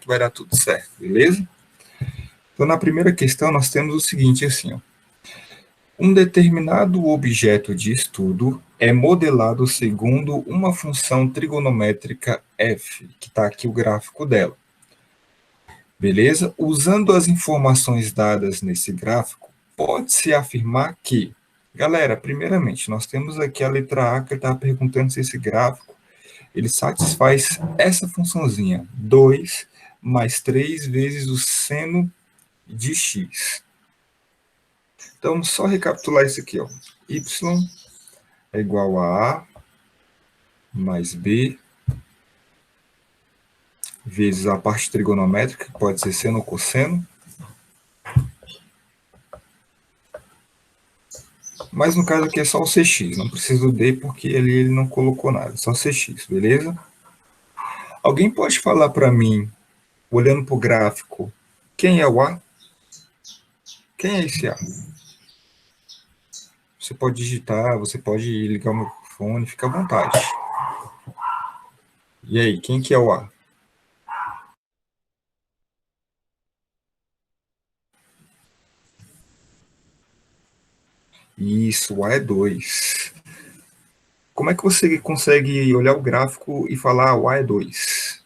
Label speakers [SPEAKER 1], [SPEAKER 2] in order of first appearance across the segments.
[SPEAKER 1] que vai dar tudo certo, beleza? Então, na primeira questão, nós temos o seguinte, assim, ó. Um determinado objeto de estudo é modelado segundo uma função trigonométrica f, que está aqui o gráfico dela. Beleza? Usando as informações dadas nesse gráfico, pode-se afirmar que, galera, primeiramente, nós temos aqui a letra A que está perguntando se esse gráfico ele satisfaz essa funçãozinha, 2 mais 3 vezes o seno de x. Então, vamos só recapitular isso aqui, ó. Y é igual a A mais B vezes a parte trigonométrica, que pode ser seno ou cosseno. Mas no caso aqui é só o CX, não precisa do D porque ali ele não colocou nada, só CX, beleza? Alguém pode falar para mim, olhando para o gráfico, quem é o A? Quem é esse A? Você pode digitar, você pode ligar o microfone, fica à vontade. E aí, quem que é o A? Isso, o A é 2. Como é que você consegue olhar o gráfico e falar o A é 2?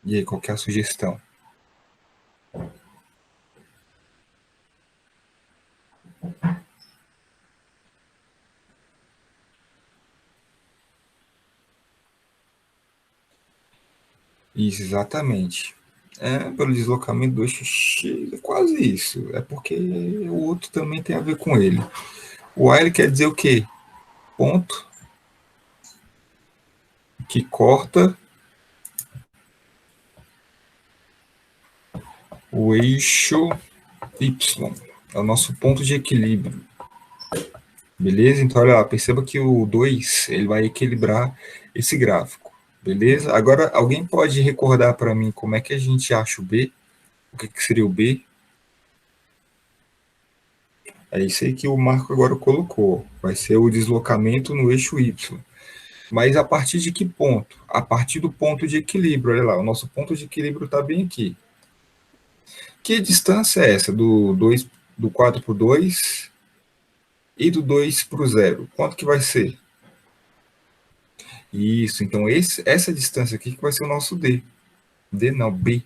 [SPEAKER 1] E aí, qual que é a sugestão? Isso, exatamente. É pelo deslocamento do eixo X, é quase isso. É porque o outro também tem a ver com ele. O A ele quer dizer o quê? Ponto que corta o eixo Y. É o nosso ponto de equilíbrio. Beleza? Então, olha lá, perceba que o 2 ele vai equilibrar esse gráfico. Beleza? Agora, alguém pode recordar para mim como é que a gente acha o B? O que, que seria o B? É isso aí que o Marco agora colocou. Vai ser o deslocamento no eixo Y. Mas a partir de que ponto? A partir do ponto de equilíbrio. Olha lá, o nosso ponto de equilíbrio está bem aqui. Que distância é essa? Do 4 para o 2 e do 2 para o 0. Quanto que vai ser? Isso, então essa distância aqui que vai ser o nosso D. D não, B.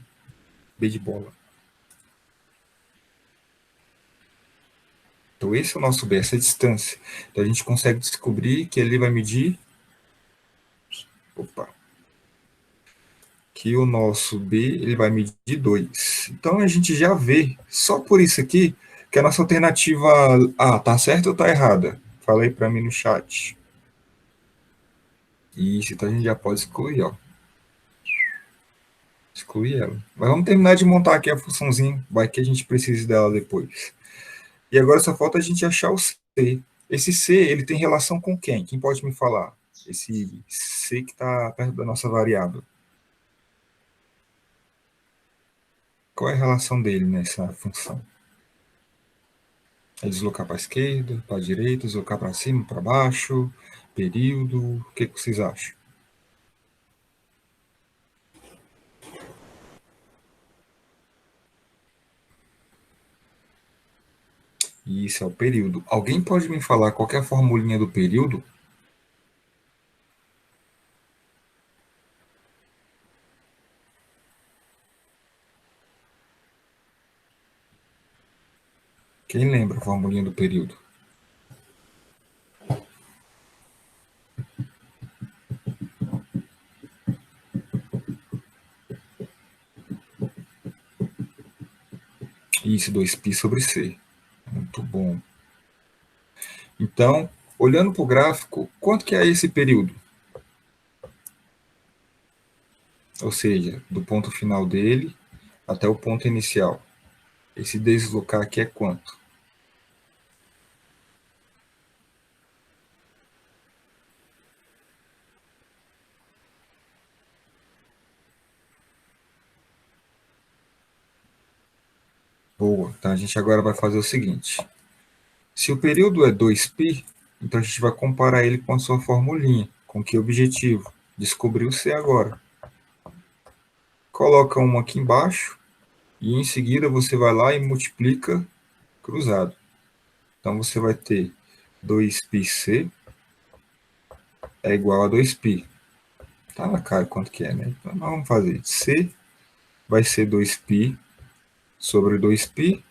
[SPEAKER 1] B de bola. Então esse é o nosso B, essa distância. Então a gente consegue descobrir que ele vai medir... Opa! Que o nosso B ele vai medir 2. Então a gente já vê, só por isso aqui, que a nossa alternativa A tá certa ou tá errada? Fala aí para mim no chat. Isso, então a gente já pode excluir, ó. Excluir ela. Mas vamos terminar de montar aqui a funçãozinha, vai que a gente precise dela depois. E agora só falta a gente achar o C. Esse C, ele tem relação com quem? Quem pode me falar? Esse C que está perto da nossa variável. Qual é a relação dele nessa função? É deslocar para a esquerda, para a direita, deslocar para cima, para baixo, período, o que vocês acham? Isso é o período. Alguém pode me falar qual é a formulinha do período? Quem lembra a formulinha do período? Isso, 2π sobre C. Muito bom. Então, olhando para o gráfico, quanto que é esse período? Ou seja, do ponto final dele até o ponto inicial. Esse deslocar aqui é quanto? Boa. Então, a gente agora vai fazer o seguinte. Se o período é 2π, então a gente vai comparar ele com a sua formulinha. Com que objetivo? Descobrir o C agora. coloca uma aqui embaixo e em seguida você vai lá e multiplica cruzado. Então você vai ter 2πc é igual a 2π. Tá na cara quanto que é, né? Então nós vamos fazer. C vai ser 2π sobre 2π,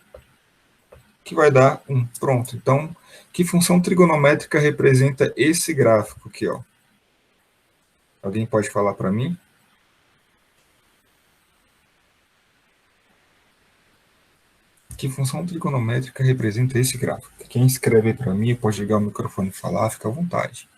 [SPEAKER 1] que vai dar 1. Pronto. Então, que função trigonométrica representa esse gráfico aqui, ó? Alguém pode falar para mim? Que função trigonométrica representa esse gráfico? Quem escreve para mim pode ligar o microfone e falar, fica à vontade.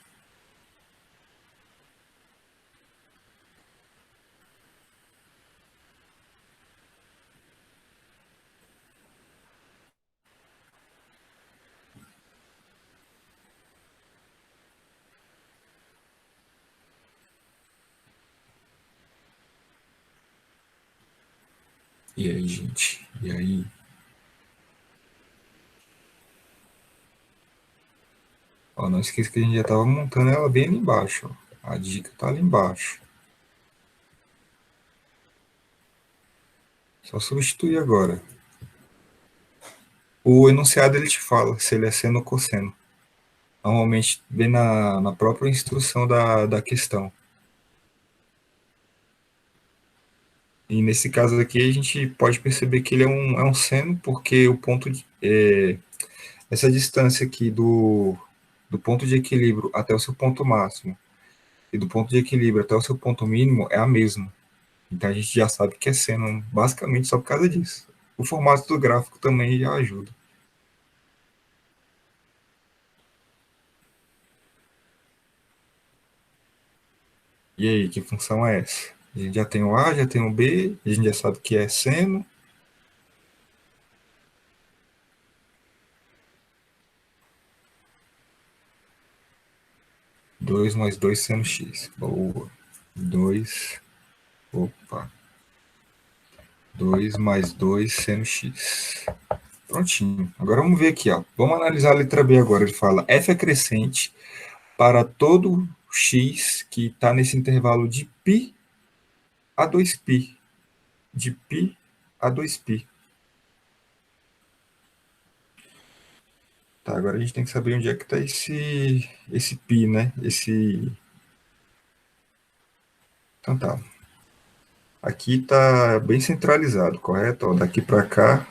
[SPEAKER 1] E aí, gente? E aí? Ó, não esqueça que a gente já estava montando ela bem ali embaixo. Ó. A dica está ali embaixo. Só substituir agora. O enunciado ele te fala se ele é seno ou cosseno. Normalmente vem na própria instrução da questão. E nesse caso aqui a gente pode perceber que ele é um seno, porque o ponto essa distância aqui do ponto de equilíbrio até o seu ponto máximo e do ponto de equilíbrio até o seu ponto mínimo é a mesma. Então a gente já sabe que é seno, basicamente só por causa disso. O formato do gráfico também já ajuda. E aí, que função é essa? A gente já tem o A, já tem o B, a gente já sabe que é seno. Dois mais 2 seno x. Boa. 2. Opa. 2 mais 2 seno x. Prontinho. Agora vamos ver aqui, ó. Vamos analisar a letra B agora. Ele fala f é crescente para todo x que está nesse intervalo de π a 2π. De π a 2π. Tá, agora a gente tem que saber onde é que está esse π, né? Então tá. Aqui está bem centralizado, correto? Ó, daqui para cá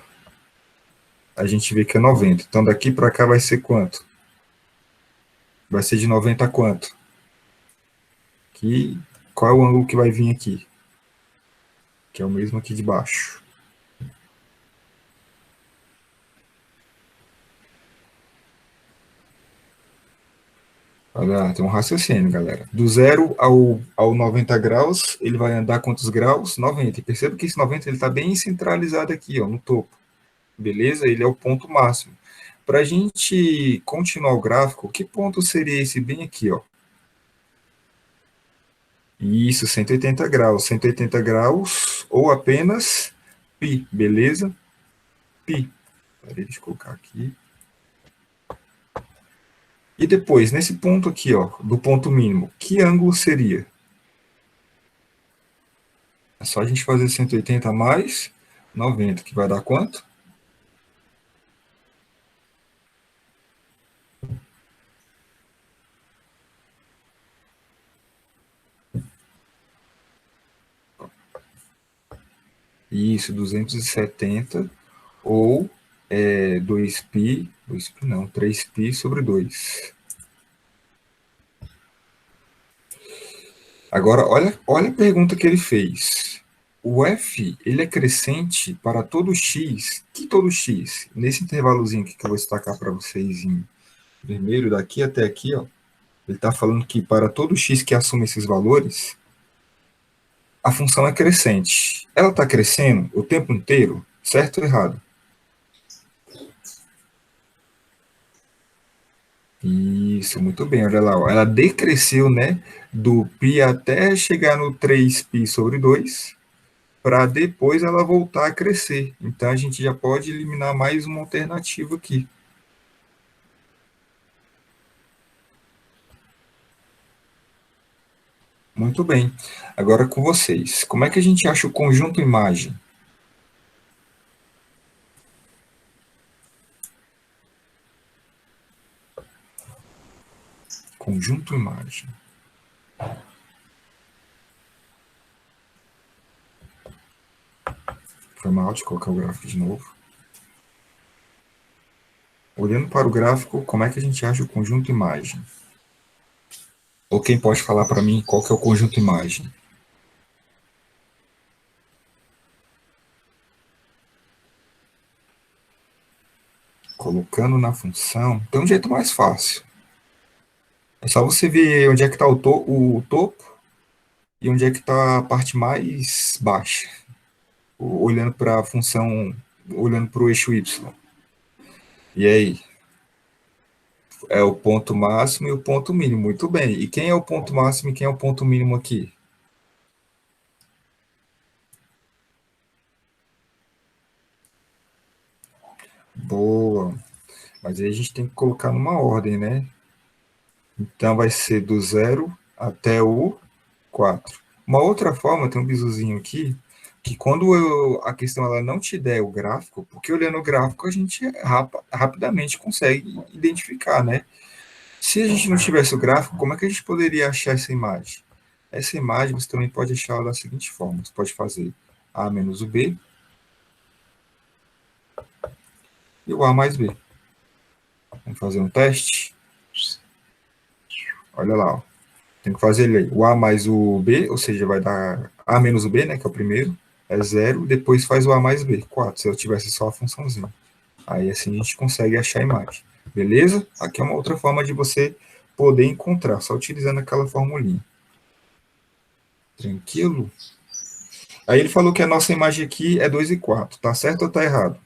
[SPEAKER 1] a gente vê que é 90. Então daqui para cá vai ser quanto? Vai ser de 90 a quanto? Aqui, qual é o ângulo que vai vir aqui? Que é o mesmo aqui de baixo. Olha, tem um raciocínio, galera. Do 0 ao 90 graus, ele vai andar quantos graus? 90. E perceba que esse 90 está bem centralizado aqui, ó, no topo. Beleza? Ele é o ponto máximo. Para a gente continuar o gráfico, que ponto seria esse bem aqui, ó? Isso, 180 graus. 180 graus ou apenas π, beleza? Π. Peraí, deixa eu colocar aqui. E depois, nesse ponto aqui, ó, do ponto mínimo, que ângulo seria? É só a gente fazer 180 mais 90, que vai dar quanto? Isso, 270 ou 2π, 2π não, 3π sobre 2. Agora, olha a pergunta que ele fez. O f, ele é crescente para todo x. Que todo x? Nesse intervalozinho aqui que eu vou destacar para vocês em vermelho, daqui até aqui, ó, ele está falando que para todo x que assume esses valores, a função é crescente. Ela está crescendo o tempo inteiro, certo ou errado? Isso, muito bem, olha lá, ó. Ela decresceu, né, do π até chegar no 3π sobre 2, para depois ela voltar a crescer. Então a gente já pode eliminar mais uma alternativa aqui. Muito bem. Agora com vocês. Como é que a gente acha o conjunto imagem? Conjunto imagem. Foi mal de colocar o gráfico de novo. Olhando para o gráfico, como é que a gente acha o conjunto imagem? Ou quem pode falar para mim qual que é o conjunto imagem? Colocando na função, tem um jeito mais fácil. É só você ver onde é que está o topo e onde é que está a parte mais baixa. Olhando para a função, olhando para o eixo Y. E aí? É o ponto máximo e o ponto mínimo. Muito bem. E quem é o ponto máximo e quem é o ponto mínimo aqui? Boa. Mas aí a gente tem que colocar numa ordem, né? Então vai ser do 0 até o 4. Uma outra forma, tem um bisuzinho aqui, que quando a questão ela não te der o gráfico, porque olhando o gráfico a gente rapidamente consegue identificar, né? Se a gente não tivesse o gráfico, como é que a gente poderia achar essa imagem? Essa imagem você também pode achar ela da seguinte forma: você pode fazer A menos o B e o A mais B. Vamos fazer um teste? Olha lá, ó. Tem que fazer ele aí. O A mais o B, ou seja, vai dar A menos o B, né, que é o primeiro, é 0, depois faz o A mais B, 4, se eu tivesse só a funçãozinha. Aí assim a gente consegue achar a imagem. Beleza? Aqui é uma outra forma de você poder encontrar, só utilizando aquela formulinha. Tranquilo? Aí ele falou que a nossa imagem aqui é 2 e 4. Tá certo ou tá errado?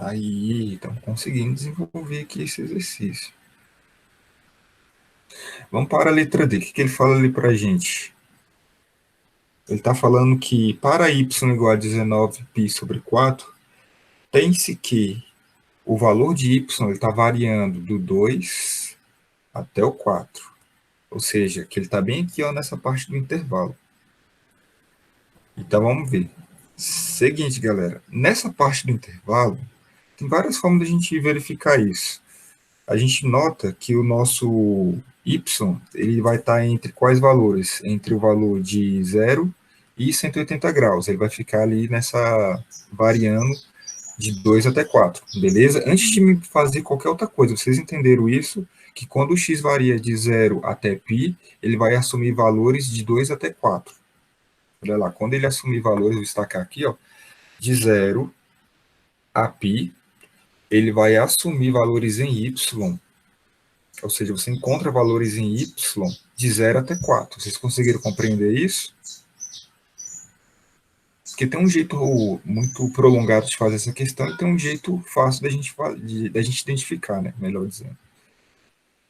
[SPEAKER 1] Aí, estamos conseguindo desenvolver aqui esse exercício. Vamos para a letra D. O que ele fala ali para a gente? Ele está falando que para y igual a 19π sobre 4, tem-se que o valor de y está variando do 2 até o 4. Ou seja, que ele está bem aqui ó, nessa parte do intervalo. Então vamos ver. Seguinte, galera. Nessa parte do intervalo, tem várias formas de a gente verificar isso. A gente nota que o nosso y ele vai estar entre quais valores? Entre o valor de 0 e 180 graus. Ele vai ficar ali nessa variando de 2 até 4, beleza? Antes de me fazer qualquer outra coisa, vocês entenderam isso? Que quando o x varia de 0 até π, ele vai assumir valores de 2 até 4. Olha lá, quando ele assumir valores, vou destacar aqui, ó, de 0 a π, ele vai assumir valores em y, ou seja, você encontra valores em y de 0 até 4. Vocês conseguiram compreender isso? Porque tem um jeito muito prolongado de fazer essa questão e tem um jeito fácil da gente identificar, né? Melhor dizendo.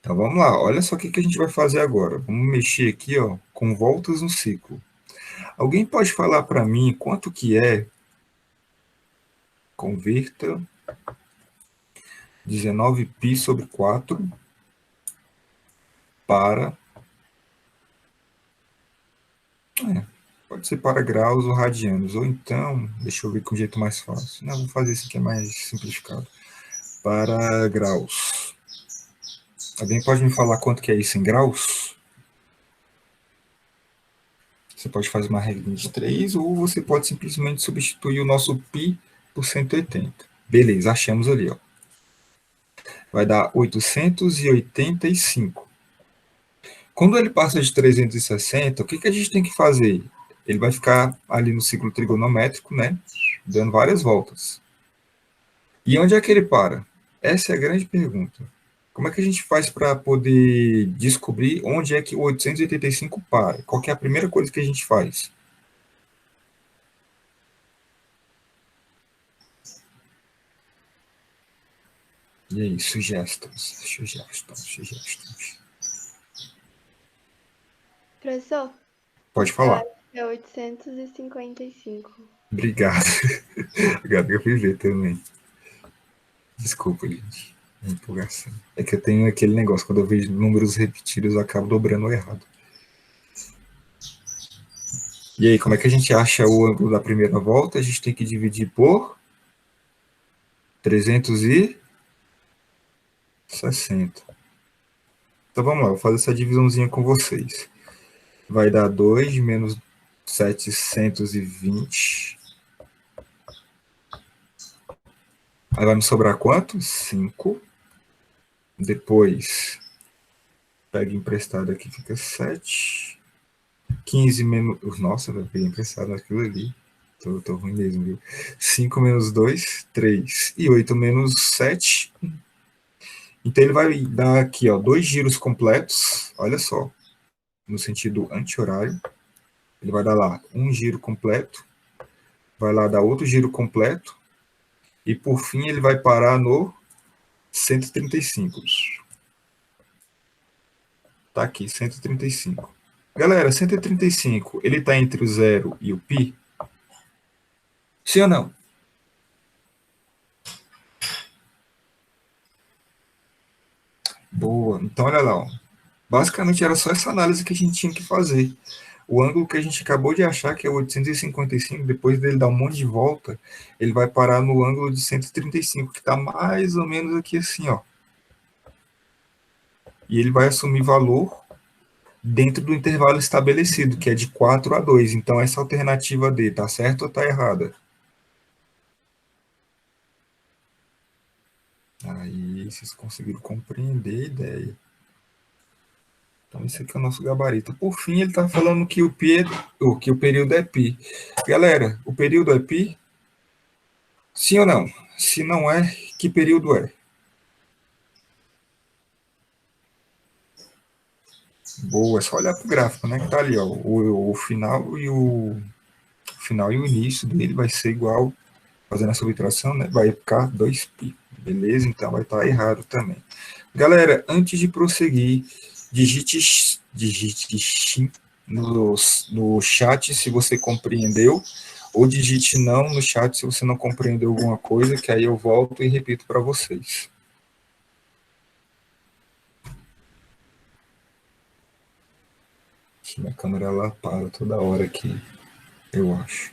[SPEAKER 1] Então vamos lá, olha só o que a gente vai fazer agora. Vamos mexer aqui ó, com voltas no ciclo. Alguém pode falar para mim quanto que é converta 19π sobre 4 para... pode ser para graus ou radianos, ou então, deixa eu ver com um jeito mais fácil. Não, vou fazer esse aqui é mais simplificado. Para graus. Alguém pode me falar quanto que é isso em graus? Você pode fazer uma regra de 3, ou você pode simplesmente substituir o nosso π por 180. Beleza, achamos ali, ó. Vai dar 885. Quando ele passa de 360, o que a gente tem que fazer? Ele vai ficar ali no ciclo trigonométrico, né? Dando várias voltas. E onde é que ele para? Essa é a grande pergunta. Como é que a gente faz para poder descobrir onde é que o 885 para? Qual que é a primeira coisa que a gente faz? E aí, sugestões.
[SPEAKER 2] Professor,
[SPEAKER 1] Pode
[SPEAKER 2] eu
[SPEAKER 1] falar.
[SPEAKER 2] acho que é 855.
[SPEAKER 1] Obrigado. Obrigado que eu fui ver também. Desculpa, gente. Empolgação. É que eu tenho aquele negócio, quando eu vejo números repetidos, eu acabo dobrando errado. E aí, como é que a gente acha o ângulo da primeira volta? A gente tem que dividir por 360. Então vamos lá, vou fazer essa divisãozinha com vocês. Vai dar 2 menos 720. Aí vai me sobrar quanto? 5. Depois, pega emprestado aqui, fica 7. 15 menos. Nossa, eu peguei emprestado naquilo ali. Tô ruim mesmo, viu? 5 menos 2, 3. E 8 menos 7. Então ele vai dar aqui, ó, 2 giros completos. Olha só. No sentido anti-horário. Ele vai dar lá um giro completo. Vai lá dar outro giro completo. E por fim ele vai parar no 135. Tá aqui, 135. Galera, 135, ele tá entre o zero e o π? Sim ou não? Boa. Então, olha lá. Ó. Basicamente, era só essa análise que a gente tinha que fazer. O ângulo que a gente acabou de achar, que é 855, depois dele dar um monte de volta, ele vai parar no ângulo de 135, que está mais ou menos aqui assim, ó. E ele vai assumir valor dentro do intervalo estabelecido, que é de 4 a 2. Então, essa alternativa D, tá certo ou tá errada? Aí, vocês conseguiram compreender a ideia. Então, esse aqui é o nosso gabarito. Por fim, ele está falando que que o período é π. Galera, o período é π? Sim ou não? Se não é, que período é? Boa, é só olhar para o gráfico, né? Que tá ali, ó. O final e o início dele vai ser igual, fazendo a subtração, né? Vai ficar 2π. Beleza? Então vai estar errado também. Galera, antes de prosseguir, digite sim no chat se você compreendeu, ou digite não no chat se você não compreendeu alguma coisa, que aí eu volto e repito para vocês. Minha câmera ela para toda hora aqui, eu acho.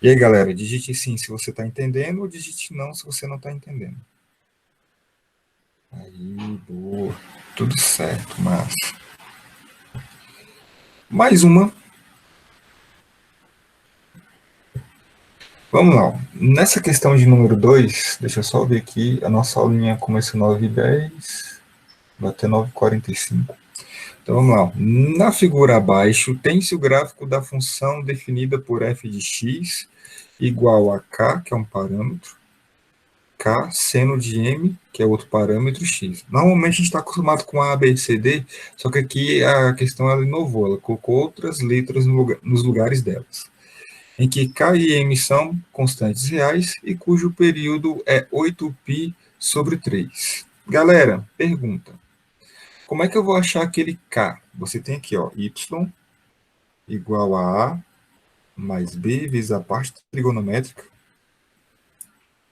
[SPEAKER 1] E aí, galera, digite sim se você está entendendo, ou digite não se você não está entendendo. Aí, boa. Tudo certo, mas mais uma. Vamos lá. Nessa questão de número 2, deixa eu só ver aqui. A nossa aulinha começa 9h10, vai até 9h45. Então vamos lá. Na figura abaixo, tem-se o gráfico da função definida por f de x igual a k, que é um parâmetro, k seno de m, que é outro parâmetro, x. Normalmente a gente está acostumado com A, B, C, D, só que aqui a questão ela inovou, ela colocou outras letras nos lugares delas, em que k e m são constantes reais e cujo período é 8π sobre 3. Galera, pergunta. Como é que eu vou achar aquele k? Você tem aqui, ó, y igual a mais b vezes a parte trigonométrica.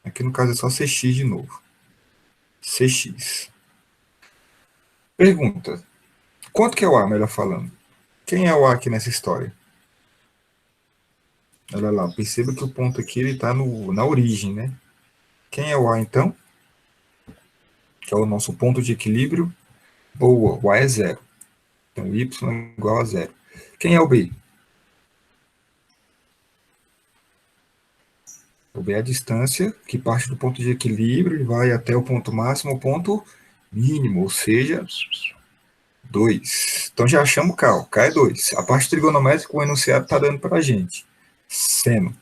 [SPEAKER 1] Aqui no caso é só cx de novo. Cx. Pergunta. Quanto que é o a, melhor falando? Quem é o a aqui nessa história? Olha lá, perceba que o ponto aqui está na origem, né? Quem é o a, então? Que é o nosso ponto de equilíbrio. Boa, o a é zero. Então, y é igual a zero. Quem é o b? O b é a distância que parte do ponto de equilíbrio e vai até o ponto máximo, o ponto mínimo, ou seja, 2. Então já achamos K, ó. K é 2. A parte trigonométrica, o enunciado está dando para a gente. Seno.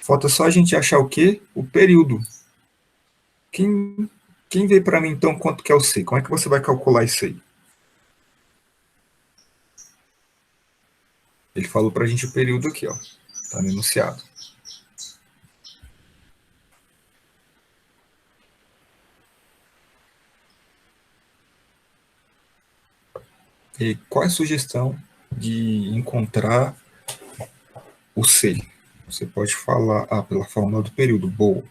[SPEAKER 1] Falta só a gente achar o quê? O período. Quem vê para mim, então, quanto que é o C? Como é que você vai calcular isso aí? Ele falou para a gente o período aqui, ó. Está no enunciado. E qual é a sugestão de encontrar o C? Você pode falar, pela fórmula do período, boa.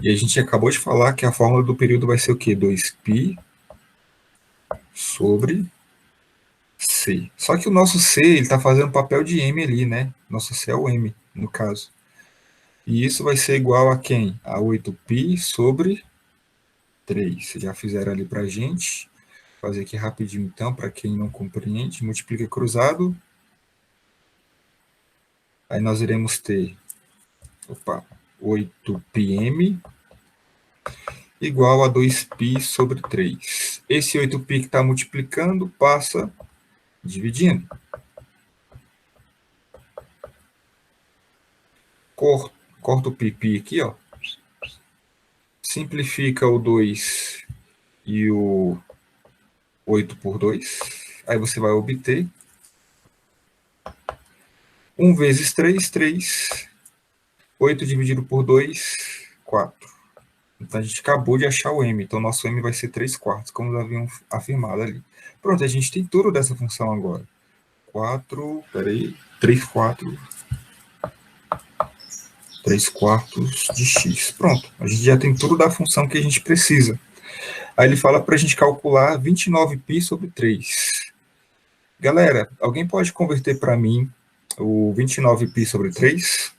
[SPEAKER 1] E a gente acabou de falar que a fórmula do período vai ser o quê? 2π sobre C. Só que o nosso C, ele está fazendo papel de M ali, né? Nosso C é o M, no caso. E isso vai ser igual a quem? A 8π sobre 3. Vocês já fizeram ali para a gente. Vou fazer aqui rapidinho, então, para quem não compreende. Multiplica cruzado. Aí nós iremos ter 8πm igual a 2π sobre 3. Esse 8π que está multiplicando passa dividindo. Corta o pipi aqui, ó. Simplifica o 2 e o 8 por 2. Aí você vai obter 1 vezes 3, 3. 8 dividido por 2, 4. Então, a gente acabou de achar o m. Então, nosso m vai ser 3 quartos, como nós havíamos afirmado ali. Pronto, a gente tem tudo dessa função agora. 3 quartos. 3 quartos de x. Pronto, a gente já tem tudo da função que a gente precisa. Aí ele fala para a gente calcular 29π sobre 3. Galera, alguém pode converter para mim o 29π sobre 3?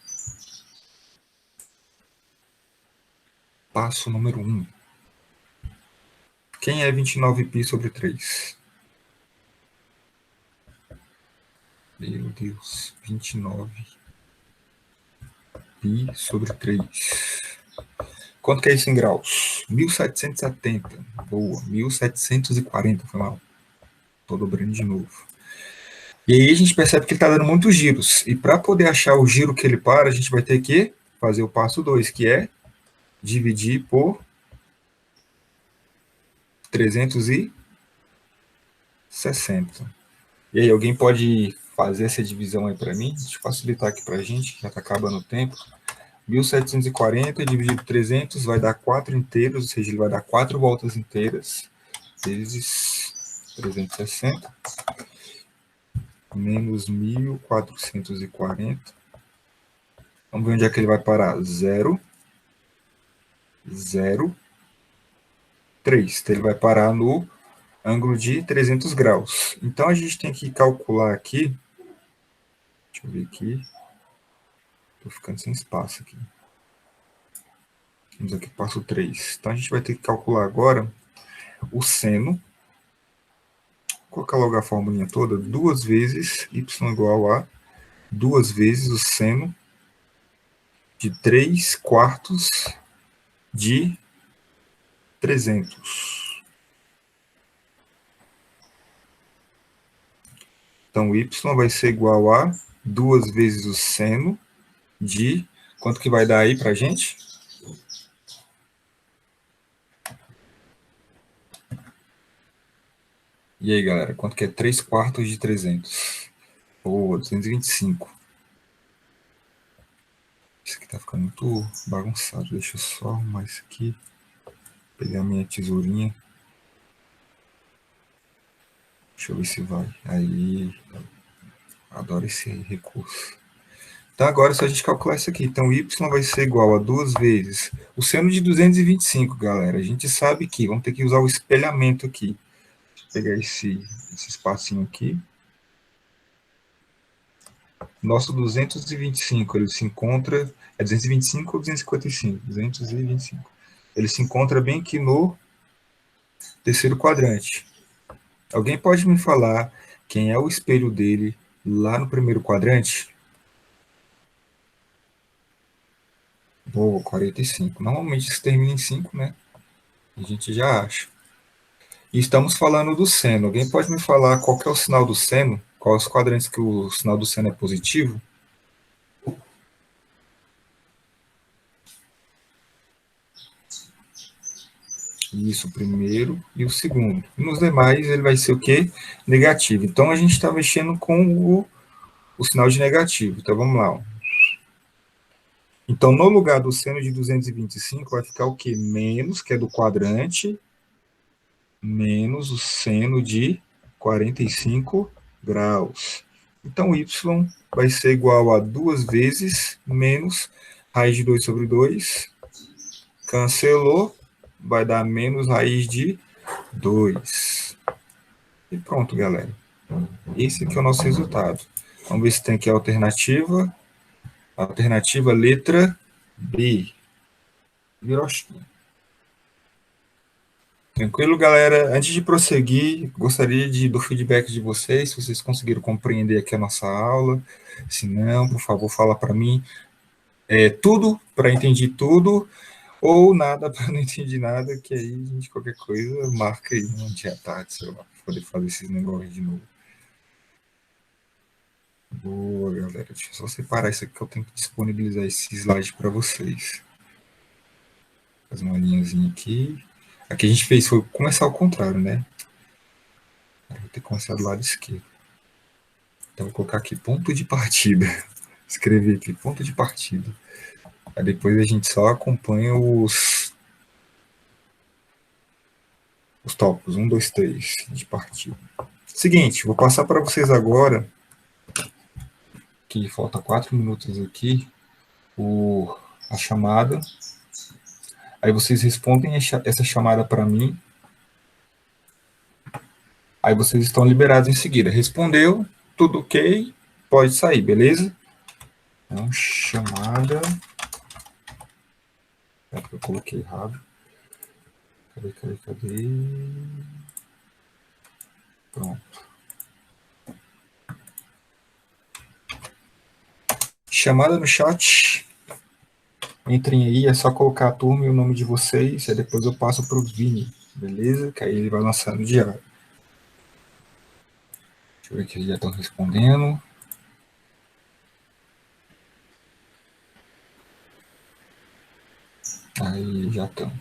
[SPEAKER 1] Passo número 1. Quem é 29π sobre 3? Meu Deus, 29π sobre 3. Quanto que é isso em graus? 1770. Boa, 1740, foi mal. Estou dobrando de novo. E aí a gente percebe que ele está dando muitos giros. E para poder achar o giro que ele para, a gente vai ter que fazer o passo 2, que é dividir por 360. E aí, alguém pode fazer essa divisão aí para mim? Deixa eu facilitar aqui para a gente, já está acabando o tempo. 1740 dividido por 300 vai dar 4 inteiros, ou seja, ele vai dar 4 voltas inteiras, vezes 360, menos 1440. Vamos ver onde é que ele vai parar. 0, 0, 3. Então, ele vai parar no ângulo de 300 graus. Então, a gente tem que calcular aqui. Deixa eu ver aqui. Estou ficando sem espaço aqui. Vamos aqui, passo 3. Então, a gente vai ter que calcular agora o seno. Vou colocar logo a formulinha toda. 2 vezes y igual a 2 vezes o seno de 3 quartos de 300. Então, y vai ser igual a 2 vezes o seno de... Quanto que vai dar aí para a gente? E aí, galera, quanto que é 3 quartos de 300? Boa, 225. Isso aqui tá ficando muito bagunçado. Deixa eu só arrumar isso aqui. Pegar minha tesourinha. Deixa eu ver se vai. Aí, adoro esse recurso. Então, agora é só a gente calcular isso aqui. Então, y vai ser igual a 2 vezes o seno de 225, galera. A gente sabe que vamos ter que usar o espelhamento aqui. Deixa eu pegar esse espacinho aqui. Nosso 225, ele se encontra... É 225 ou 255? 225. Ele se encontra bem aqui no terceiro quadrante. Alguém pode me falar quem é o espelho dele lá no primeiro quadrante? Boa, 45. Normalmente isso termina em 5, né? A gente já acha. E estamos falando do seno. Alguém pode me falar qual que é o sinal do seno? Quais os quadrantes que o sinal do seno é positivo? Isso, o primeiro e o segundo. E nos demais ele vai ser o quê? Negativo. Então a gente está mexendo com o sinal de negativo. Então vamos lá. Ó. Então no lugar do seno de 225 vai ficar o quê? Menos, que é do quadrante, menos o seno de 45 graus. Então, y vai ser igual a 2 vezes menos raiz de 2 sobre 2. Cancelou, vai dar menos raiz de 2. E pronto, galera. Esse aqui é o nosso resultado. Vamos ver se tem aqui a alternativa. Alternativa letra B. Virosquinha. Tranquilo, galera? Antes de prosseguir, gostaria do feedback de vocês, se vocês conseguiram compreender aqui a nossa aula. Se não, por favor, fala para mim. Tudo para entender tudo, ou nada para não entender nada, que aí a gente, qualquer coisa, marca aí um dia à tarde, sei lá, para poder fazer esses negócios de novo. Boa, galera. Deixa eu só separar isso aqui que eu tenho que disponibilizar esse slide para vocês. Fazer uma linhazinha aqui. Aqui a gente foi começar ao contrário, né? Vou ter que começar do lado esquerdo. Então, vou colocar aqui ponto de partida. Escrever aqui ponto de partida. Aí depois a gente só acompanha os tópicos. 1, 2, 3 de partida. Seguinte, vou passar para vocês agora, que falta 4 minutos aqui, a chamada. Aí vocês respondem essa chamada para mim. Aí vocês estão liberados em seguida. Respondeu, tudo ok, pode sair, beleza? Então, chamada. Eu coloquei errado. Cadê? Pronto. Chamada no chat. Entrem aí, é só colocar a turma e o nome de vocês, aí depois eu passo para o Vini, beleza? Que aí ele vai lançar no diário. Deixa eu ver que eles já estão respondendo. Aí já estão.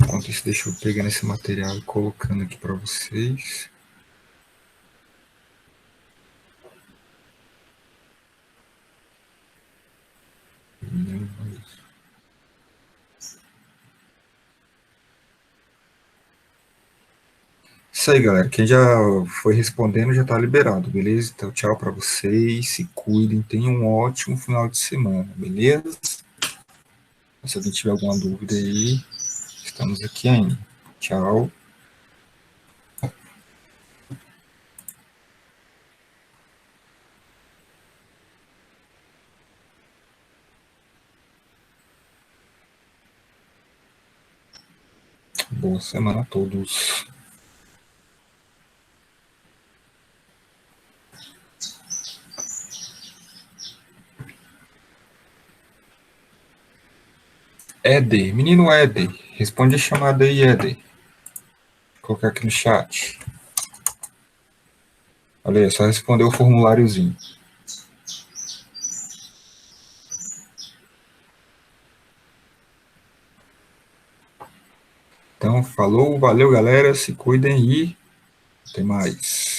[SPEAKER 1] Enquanto isso, deixa eu pegar esse material e colocando aqui para vocês. Isso aí, galera. Quem já foi respondendo já está liberado, beleza? Então, tchau para vocês. Se cuidem. Tenham um ótimo final de semana, beleza? Se alguém tiver alguma dúvida aí, estamos aqui ainda. Tchau. Boa semana a todos. Éder, menino Éder, responde a chamada aí, Éder. Vou colocar aqui no chat. Olha aí, é só responder o formuláriozinho. Então, falou, valeu, galera, se cuidem e até mais.